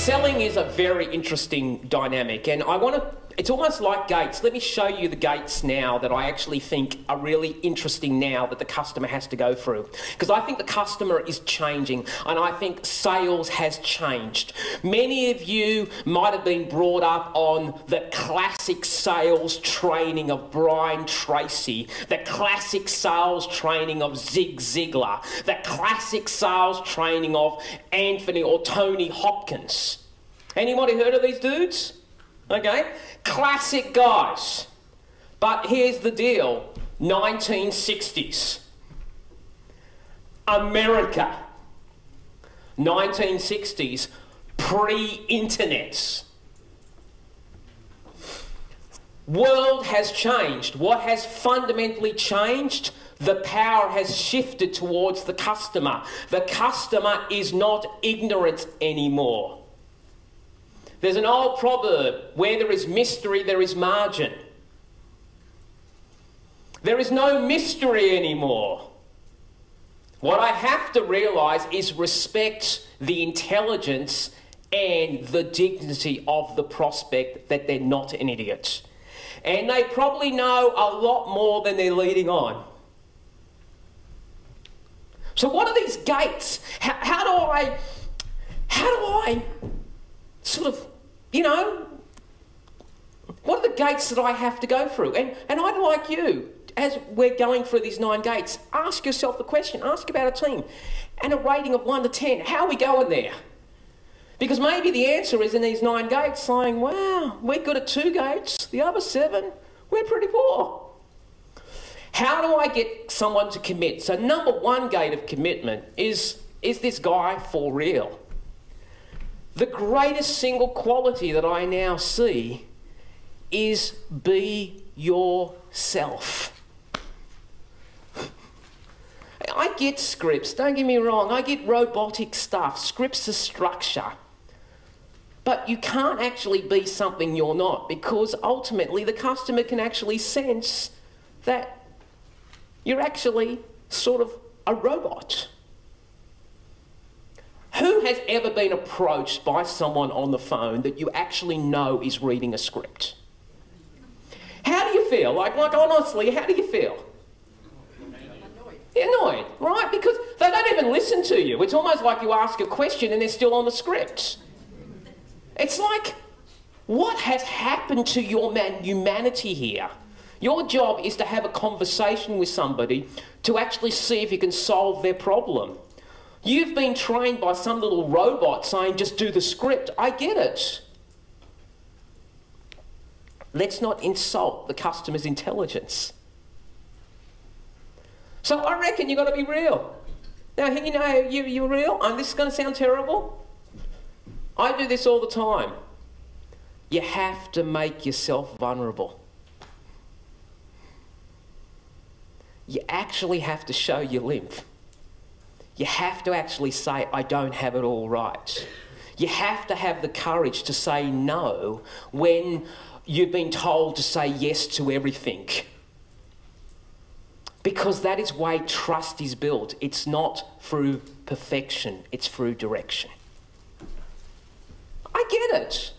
Selling is a very interesting dynamic, and it's almost like gates. Let me show you the gates now that I actually think are really interesting now that the customer has to go through. Because I think the customer is changing, and I think sales has changed. Many of you might have been brought up on the classic sales training of Brian Tracy, the classic sales training of Zig Ziglar, the classic sales training of Anthony or Tony Hopkins. Anybody heard of these dudes? Okay, classic guys. But here's the deal, 1960s. America. 1960s, pre-internets. World has changed. What has fundamentally changed? The power has shifted towards the customer. The customer is not ignorant anymore. There's an old proverb, where there is mystery, there is margin. There is no mystery anymore. What I have to realise is respect the intelligence and the dignity of the prospect, that they're not an idiot. And they probably know a lot more than they're leading on. So what are these gates? How do I sort of, you know, what are the gates that I have to go through? And I'd like you, as we're going through these 9 gates, ask yourself the question, ask about a team, and a rating of 1 to 10. How are we going there? Because maybe the answer is in these 9 gates saying, wow, we're good at 2 gates, the other 7, we're pretty poor. How do I get someone to commit? So number 1 gate of commitment is this guy for real? The greatest single quality that I now see is be yourself. I get scripts, don't get me wrong, I get robotic stuff, scripts are structure. But you can't actually be something you're not, because ultimately the customer can actually sense that you're actually sort of a robot. Who has ever been approached by someone on the phone that you actually know is reading a script? How do you feel? Like honestly, how do you feel? You're annoyed, right? Because they don't even listen to you. It's almost like you ask a question and they're still on the script. It's like, what has happened to your humanity here? Your job is to have a conversation with somebody to actually see if you can solve their problem. You've been trained by some little robot saying, just do the script. I get it. Let's not insult the customer's intelligence. So I reckon you've got to be real. Now, you know, you're real, and this is going to sound terrible. I do this all the time. You have to make yourself vulnerable. You actually have to show your limp. You have to actually say, I don't have it all right. You have to have the courage to say no when you've been told to say yes to everything. Because that is why trust is built. It's not through perfection, it's through direction. I get it.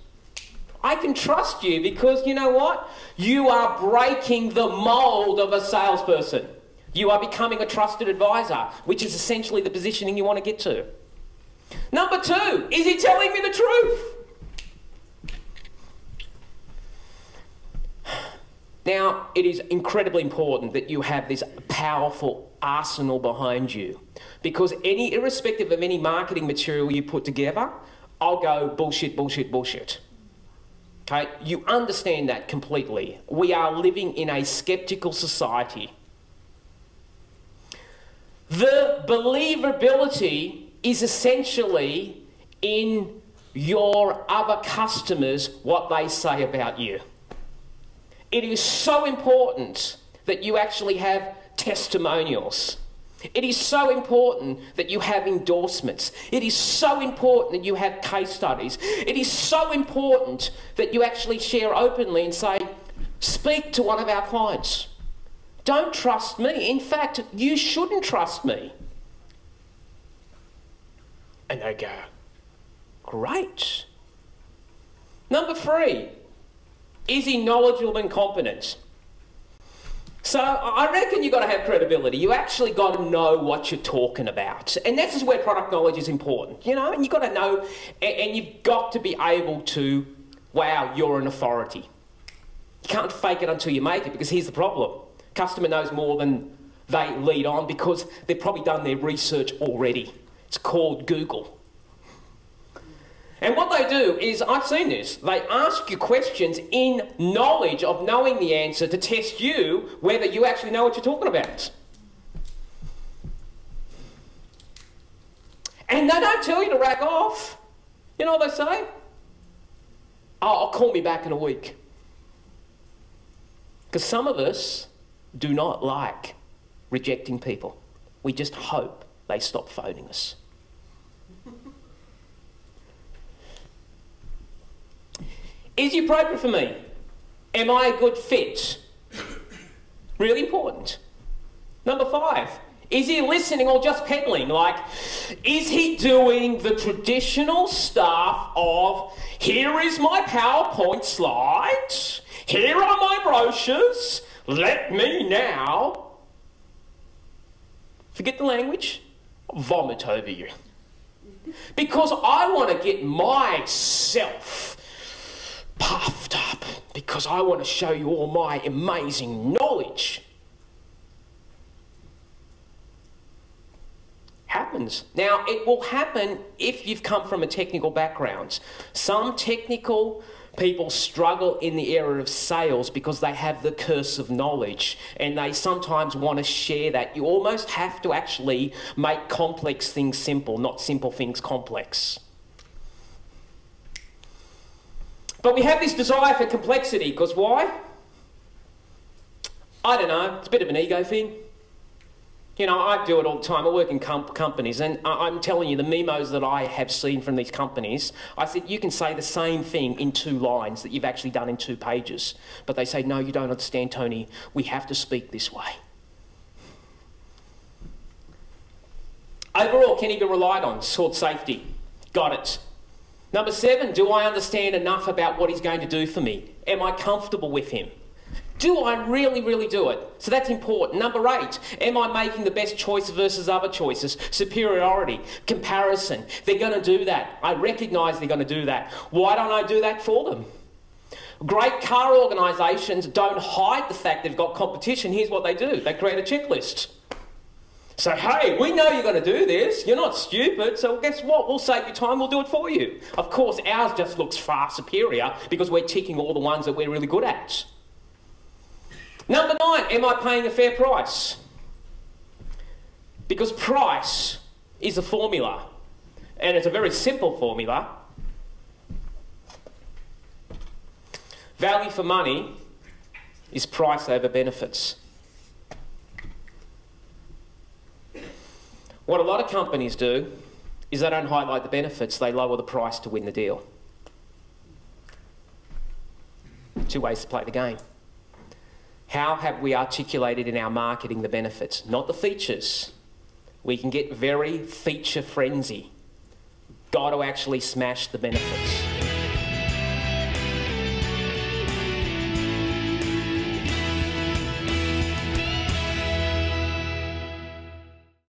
I can trust you because you know what? You are breaking the mold of a salesperson. You are becoming a trusted advisor, which is essentially the positioning you want to get to. Number 2, is he telling me the truth? Now, it is incredibly important that you have this powerful arsenal behind you, because irrespective of any marketing material you put together, I'll go bullshit, bullshit, bullshit. Okay, you understand that completely. We are living in a skeptical society. The believability is essentially in your other customers, what they say about you. It is so important that you actually have testimonials. It is so important that you have endorsements. It is so important that you have case studies. It is so important that you actually share openly and say, speak to one of our clients. Don't trust me. In fact, you shouldn't trust me. And they go, great. Number 3, is he knowledgeable and competent? So I reckon you've got to have credibility. You actually got to know what you're talking about. And this is where product knowledge is important, you know, and you've got to know, and you've got to be able to, wow, you're an authority. You can't fake it until you make it, because here's the problem. Customer knows more than they lead on because they've probably done their research already. It's called Google. And what they do is, I've seen this, they ask you questions in knowledge of knowing the answer to test you whether you actually know what you're talking about. And they don't tell you to rack off. You know what they say? Oh, call me back in a week. Because some of us do not like rejecting people. We just hope they stop phoning us. Is he appropriate for me? Am I a good fit? Really important. Number 5, is he listening or just peddling? Like, is he doing the traditional stuff of, here is my PowerPoint slide, here are my brochures, let me now, forget the language, vomit over you. Because I want to get myself puffed up, because I want to show you all my amazing knowledge. Happens. Now, it will happen if you've come from a technical background. Some technical people struggle in the area of sales because they have the curse of knowledge, and they sometimes want to share that. You almost have to actually make complex things simple, not simple things complex. But we have this desire for complexity, because why? I don't know, it's a bit of an ego thing. You know, I do it all the time. I work in companies, and I'm telling you, the memos that I have seen from these companies, I said, you can say the same thing in 2 lines that you've actually done in 2 pages. But they say, no, you don't understand, Tony. We have to speak this way. Overall, can he be relied on? Sword safety. Got it. Number 7, do I understand enough about what he's going to do for me? Am I comfortable with him? Do I really, really do it? So that's important. Number 8, am I making the best choice versus other choices? Superiority, comparison. They're going to do that. I recognise they're going to do that. Why don't I do that for them? Great car organisations don't hide the fact they've got competition. Here's what they do. They create a checklist. So, hey, we know you're going to do this. You're not stupid, so guess what? We'll save you time, we'll do it for you. Of course, ours just looks far superior because we're ticking all the ones that we're really good at. Number 9, am I paying a fair price? Because price is a formula, and it's a very simple formula. Value for money is price over benefits. What a lot of companies do is they don't highlight the benefits, they lower the price to win the deal. 2 ways to play the game. How have we articulated in our marketing the benefits? Not the features. We can get very feature frenzy. Got to actually smash the benefits.